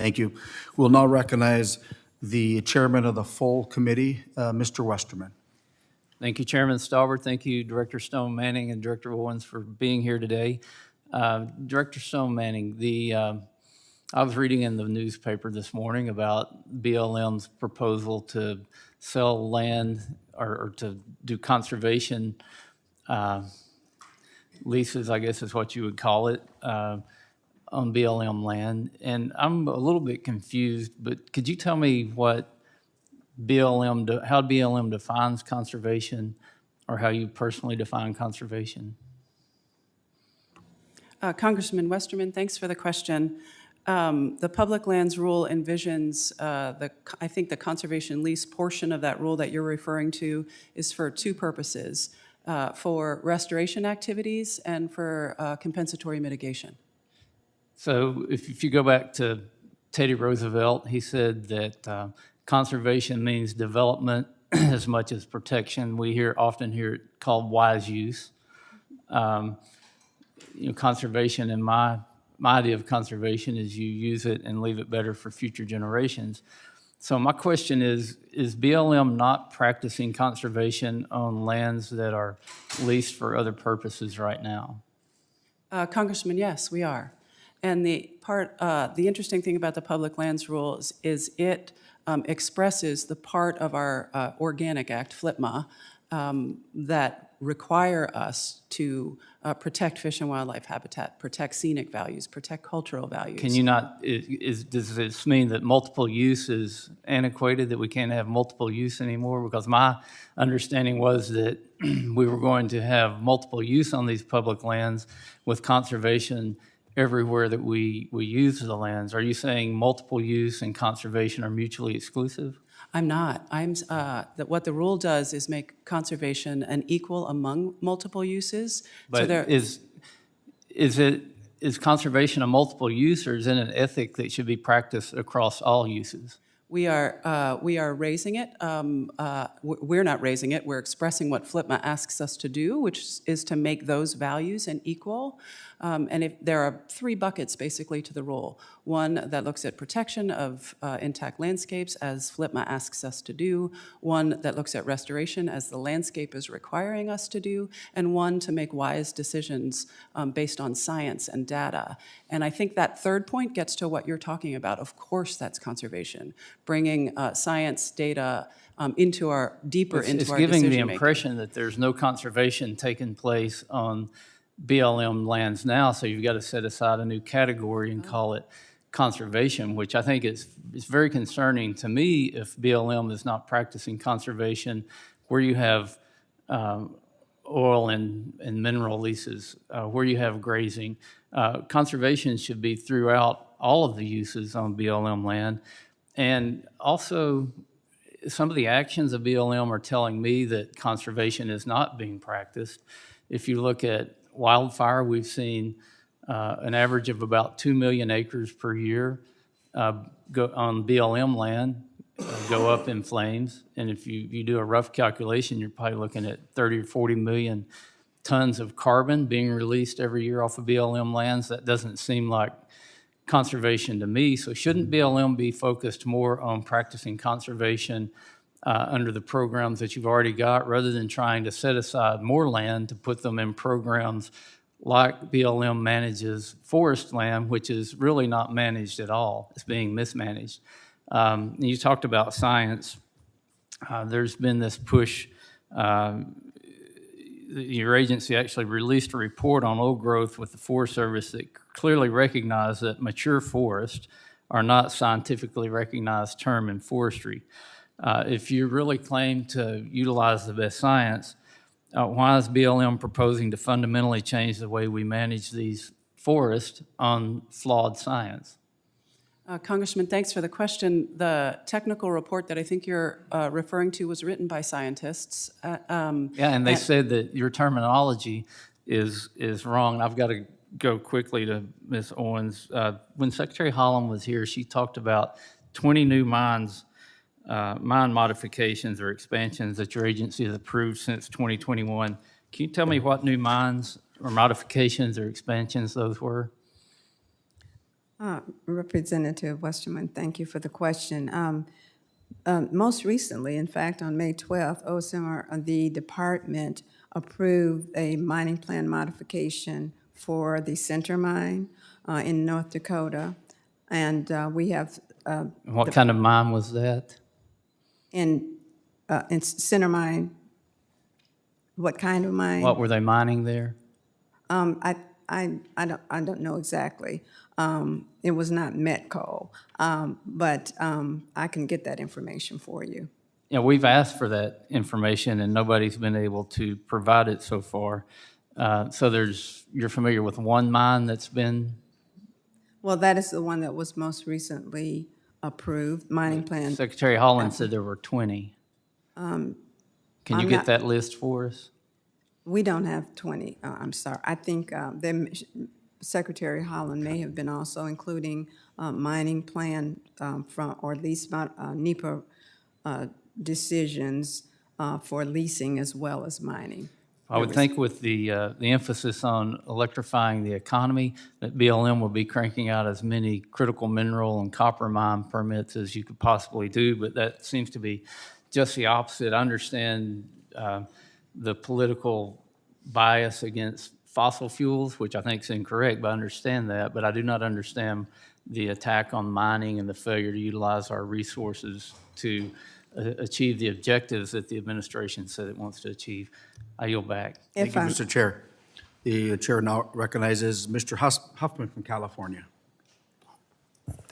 Thank you. We'll now recognize the chairman of the full committee, Mr. Westerman. Thank you, Chairman Stalbert. Thank you, Director Stone-Manning and Director Owens for being here today. Director Stone-Manning, I was reading in the newspaper this morning about BLM's proposal to sell land or to do conservation leases, I guess is what you would call it, on BLM land. And I'm a little bit confused, but could you tell me what how BLM defines conservation, or how you personally define conservation? Congressman Westerman, thanks for the question. The public lands rule envisions, I think the conservation lease portion of that rule that you're referring to is for two purposes, for restoration activities and for compensatory mitigation. So if you go back to Teddy Roosevelt, he said that conservation means development as much as protection. We often hear it called wise use. Conservation, in my idea of conservation, is you use it and leave it better for future generations. So my question is BLM not practicing conservation on lands that are leased for other purposes right now? Congressman, yes, we are. And the interesting thing about the public lands rule is it expresses the part of our Organic Act, FLPMA, that require us to protect fish and wildlife habitat, protect scenic values, protect cultural values. Can you not, does this mean that multiple use is antiquated, that we can't have multiple use anymore? Because my understanding was that we were going to have multiple use on these public lands with conservation everywhere that we use the lands. Are you saying multiple use and conservation are mutually exclusive? I'm not. That what the rule does is make conservation an equal among multiple uses. But so is conservation a multiple use, or is it an ethic that should be practiced across all uses? We are raising it. We're not raising it. We're expressing what FLPMA asks us to do, which is to make those values an equal. And if there are three buckets basically to the rule. One that looks at protection of intact landscapes, as FLPMA asks us to do. One that looks at restoration, as the landscape is requiring us to do. And one to make wise decisions based on science and data. And I think that third point gets to what you're talking about. Of course, that's conservation. Bringing science data into our decision-making. It's giving the impression that there's no conservation taking place on BLM lands now, so you've got to set aside a new category and call it conservation, which I think is very concerning to me if BLM is not practicing conservation where you have oil and mineral leases, where you have grazing. Conservation should be throughout all of the uses on BLM land. And also, some of the actions of BLM are telling me that conservation is not being practiced. If you look at wildfire, we've seen an average of about 2 million acres per year go on BLM land go up in flames. And if you do a rough calculation, you're probably looking at 30 or 40 million tons of carbon being released every year off of BLM lands. That doesn't seem like conservation to me. So shouldn't BLM be focused more on practicing conservation under the programs that you've already got, rather than trying to set aside more land to put them in programs like BLM manages forest land, which is really not managed at all. It's being mismanaged. You talked about science. There's been this push. Your agency actually released a report on old growth with the Forest Service that clearly recognized that mature forests are not scientifically recognized term in forestry. If you really claim to utilize the best science, why is BLM proposing to fundamentally change the way we manage these forests on flawed science? Congressman, thanks for the question. The technical report that I think you're referring to was written by scientists. And they said that your terminology is wrong. I've got to go quickly to Ms. Owens. When Secretary Holland was here, she talked about 20 new mine modifications or expansions that your agency has approved since 2021. Can you tell me what new mines or modifications or expansions those were? Representative Westerman, thank you for the question. Most recently, in fact, on May 12th, the department approved a mining plan modification for the center mine in North Dakota. And we have What kind of mine was that? in center mine, what kind of mine? What were they mining there? I don't know exactly. It was not met coal, but I can get that information for you. Yeah, we've asked for that information and nobody's been able to provide it so far. So you're familiar with one mine that's been, Well, that is the one that was most recently approved, mining plan. Secretary Holland said there were 20. Can you I'm get not- that list for us? We don't have 20, I'm sorry. I think Secretary Holland may have been also including mining plan from, or at least NEPA decisions for leasing as well as mining. I would think with the emphasis on electrifying the economy, that BLM will be cranking out as many critical mineral and copper mine permits as you could possibly do, but that seems to be just the opposite. I understand the political bias against fossil fuels, which I think is incorrect, but I understand that. But I do not understand the attack on mining and the failure to utilize our resources to achieve the objectives that the administration said it wants to achieve. I yield back. Thank you, Mr. Chair. The chair now recognizes Mr. Huffman from California.